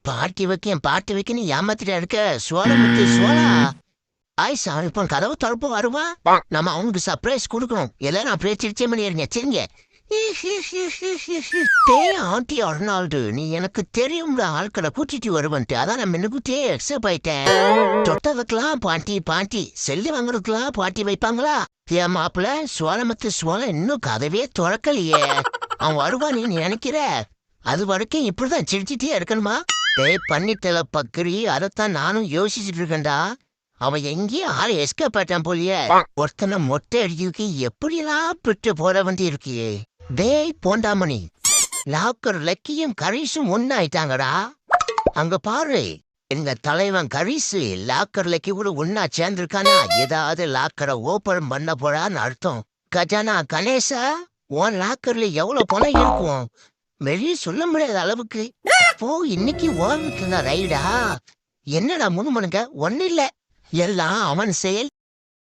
பாட்டி வைக்க நீ ஏமாத்திட்டா இருக்க. சோளமுத்து சோளா. ஆயிஷா இப்போ கதவு திறப்பு வருவா. நம்ம அவனுக்கு சர்ப்ரைஸ் கொடுக்கணும். எல்லாரும் அப்படியே சிரிச்சே பண்ணிடுங்க. சரிங்க. ஆண்டி அர்னால்டு, நீ எனக்கு தெரியும்ல ஆட்களை கூட்டிட்டு வருவன்ட்டு. அதான் நான் முன்னுக்கூட்டியே எக்ஸப்ட் ஆயிட்டேன். தொட்டதுக்கெல்லாம் பாட்டி பாட்டி, செல்லு வாங்குறதுக்கெல்லாம் பாட்டி வைப்பாங்களா? என் மாப்பிள்ள சோளமத்து சோளம் இன்னும் கதவே திறக்கலையே. அவன் வருவா நீ நினைக்கிற? அது வரைக்கும் இப்படிதான் சிரிச்சிட்டே இருக்கணுமா? பண்ணிட்டல பக்கரி, அதைத்தான் நானும் யோசிச்சுட்டு இருக்கேன்டா. அவன் எங்கேயும் ஆளை எஸ்கேப் ஆயிட்டான் போலியே. ஒருத்தனை மொட்டை அடிக்க எப்படிலாம் பிட்டு போட வேண்டி இருக்கியே. போண்டாமணி, லாக்கர் லக்கியும் கரீஸும் ஒன்னாயிட்டாங்கடா. அங்க பாரு, எங்க தலைவன் கரீஸு லாக்கர் லக்கி கூட ஒன்னா சேர்ந்திருக்கானா? ஏதாவது லாக்கரை ஓபன் பண்ண போறான்னு அர்த்தம். கஜானா கணேசா, உன் லாக்கர்ல எவ்வளவு பணம் இருக்கும் வெளியே சொல்ல முடியாத அளவுக்கு. அப்போ இன்னைக்கு ஓவிட்டு ரைடா? என்னடா முணுமனுங்க? ஒன்னு இல்ல, எல்லாம் அவன் செயல்.